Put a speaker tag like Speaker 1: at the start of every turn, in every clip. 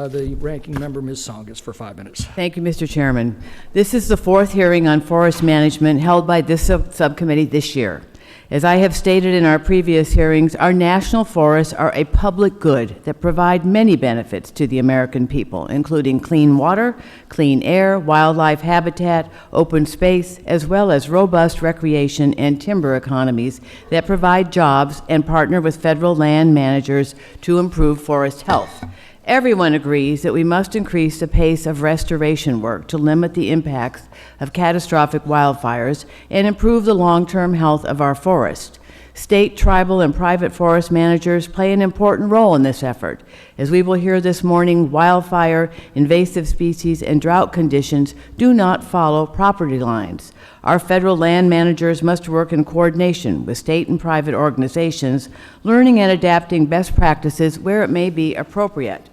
Speaker 1: the ranking member, Ms. Tsongas, for 5 minutes.
Speaker 2: Thank you, Mr. Chairman. This is the 4th hearing on forest management held by this subcommittee this year. As I have stated in our previous hearings, our national forests are a public good that provide many benefits to the American people, including clean water, clean air, wildlife habitat, open space, as well as robust recreation and timber economies that provide jobs and partner with federal land managers to improve forest health. Everyone agrees that we must increase the pace of restoration work to limit the impacts of catastrophic wildfires and improve the long-term health of our forests. State, tribal, and private forest managers play an important role in this effort. As we will hear this morning, wildfire, invasive species, and drought conditions do not follow property lines. Our federal land managers must work in coordination with state and private organizations, learning and adapting best practices where it may be appropriate.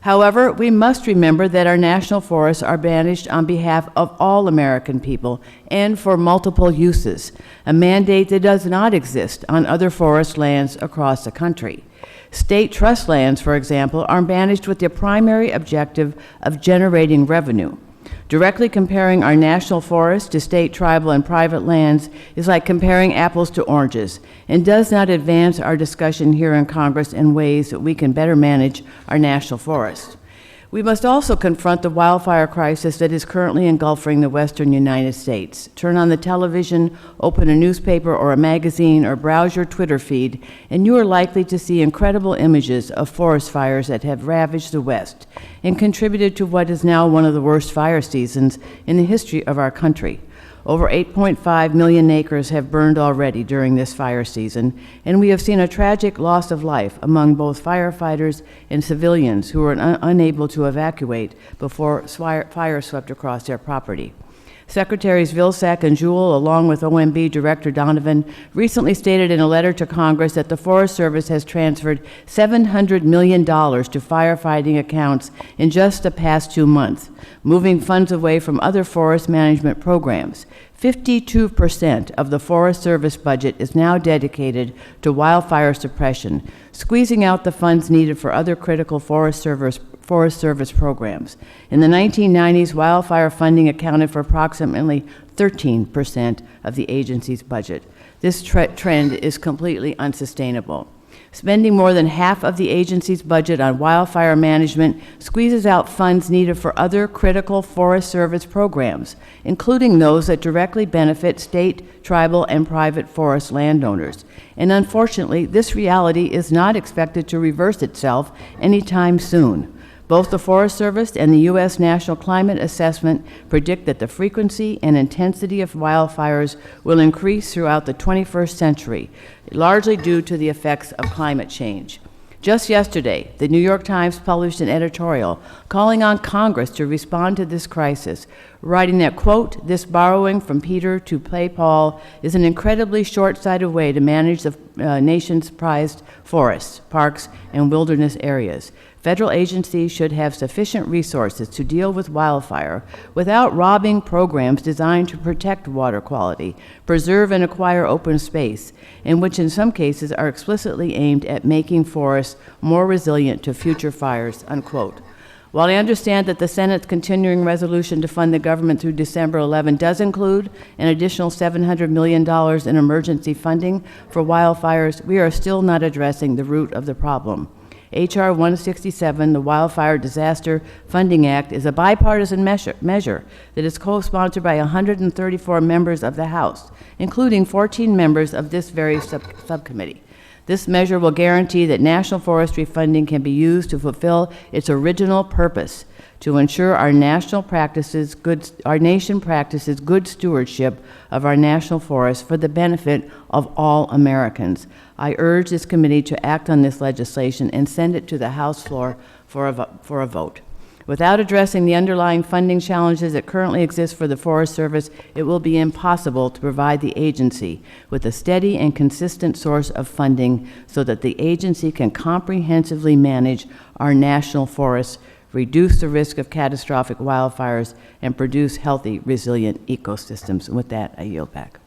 Speaker 2: However, we must remember that our national forests are managed on behalf of all American people and for multiple uses, a mandate that does not exist on other forest lands across the country. State trust lands, for example, are managed with the primary objective of generating revenue. Directly comparing our national forests to state, tribal, and private lands is like comparing apples to oranges and does not advance our discussion here in Congress in ways that we can better manage our national forests. We must also confront the wildfire crisis that is currently engulfing the western United States. Turn on the television, open a newspaper or a magazine, or browse your Twitter feed, and you are likely to see incredible images of forest fires that have ravaged the West and contributed to what is now one of the worst fire seasons in the history of our country. Over 8.5 million acres have burned already during this fire season, and we have seen a tragic loss of life among both firefighters and civilians who were unable to evacuate before fire swept across their property. Secretaries Vilsack and Jewell, along with OMB Director Donovan, recently stated in a letter to Congress that the Forest Service has transferred $700 million to firefighting accounts in just the past 2 months, moving funds away from other forest management programs. 52% of the Forest Service budget is now dedicated to wildfire suppression, squeezing out the funds needed for other critical Forest Service programs. In the 1990s, wildfire funding accounted for approximately 13% of the agency's budget. This trend is completely unsustainable. Spending more than half of the agency's budget on wildfire management squeezes out funds needed for other critical Forest Service programs, including those that directly benefit state, tribal, and private forest landowners. And unfortunately, this reality is not expected to reverse itself anytime soon. Both the Forest Service and the U.S. National Climate Assessment predict that the frequency and intensity of wildfires will increase throughout the 21st century, largely due to the effects of climate change. Just yesterday, the New York Times published an editorial calling on Congress to respond to this crisis, writing that, quote, "This borrowing from Peter to pay Paul is an incredibly short-sighted way to manage the nation's prized forests, parks, and wilderness areas. Federal agencies should have sufficient resources to deal with wildfire without robbing programs designed to protect water quality, preserve and acquire open space, and which in some cases are explicitly aimed at making forests more resilient to future fires," unquote. While I understand that the Senate's continuing resolution to fund the government through December 11 does include an additional $700 million in emergency funding for wildfires, we are still not addressing the root of the problem. H.R. 167, the Wildfire Disaster Funding Act, is a bipartisan measure that is co-sponsored by 134 members of the House, including 14 members of this very subcommittee. This measure will guarantee that national forestry funding can be used to fulfill its original purpose, to ensure our nation practices good stewardship of our national forests for the benefit of all Americans. I urge this committee to act on this legislation and send it to the House floor for a vote. Without addressing the underlying funding challenges that currently exist for the Forest Service, it will be impossible to provide the agency with a steady and consistent source of funding so that the agency can comprehensively manage our national forests, reduce the risk of catastrophic wildfires, and produce healthy, resilient ecosystems. And with that, I yield back.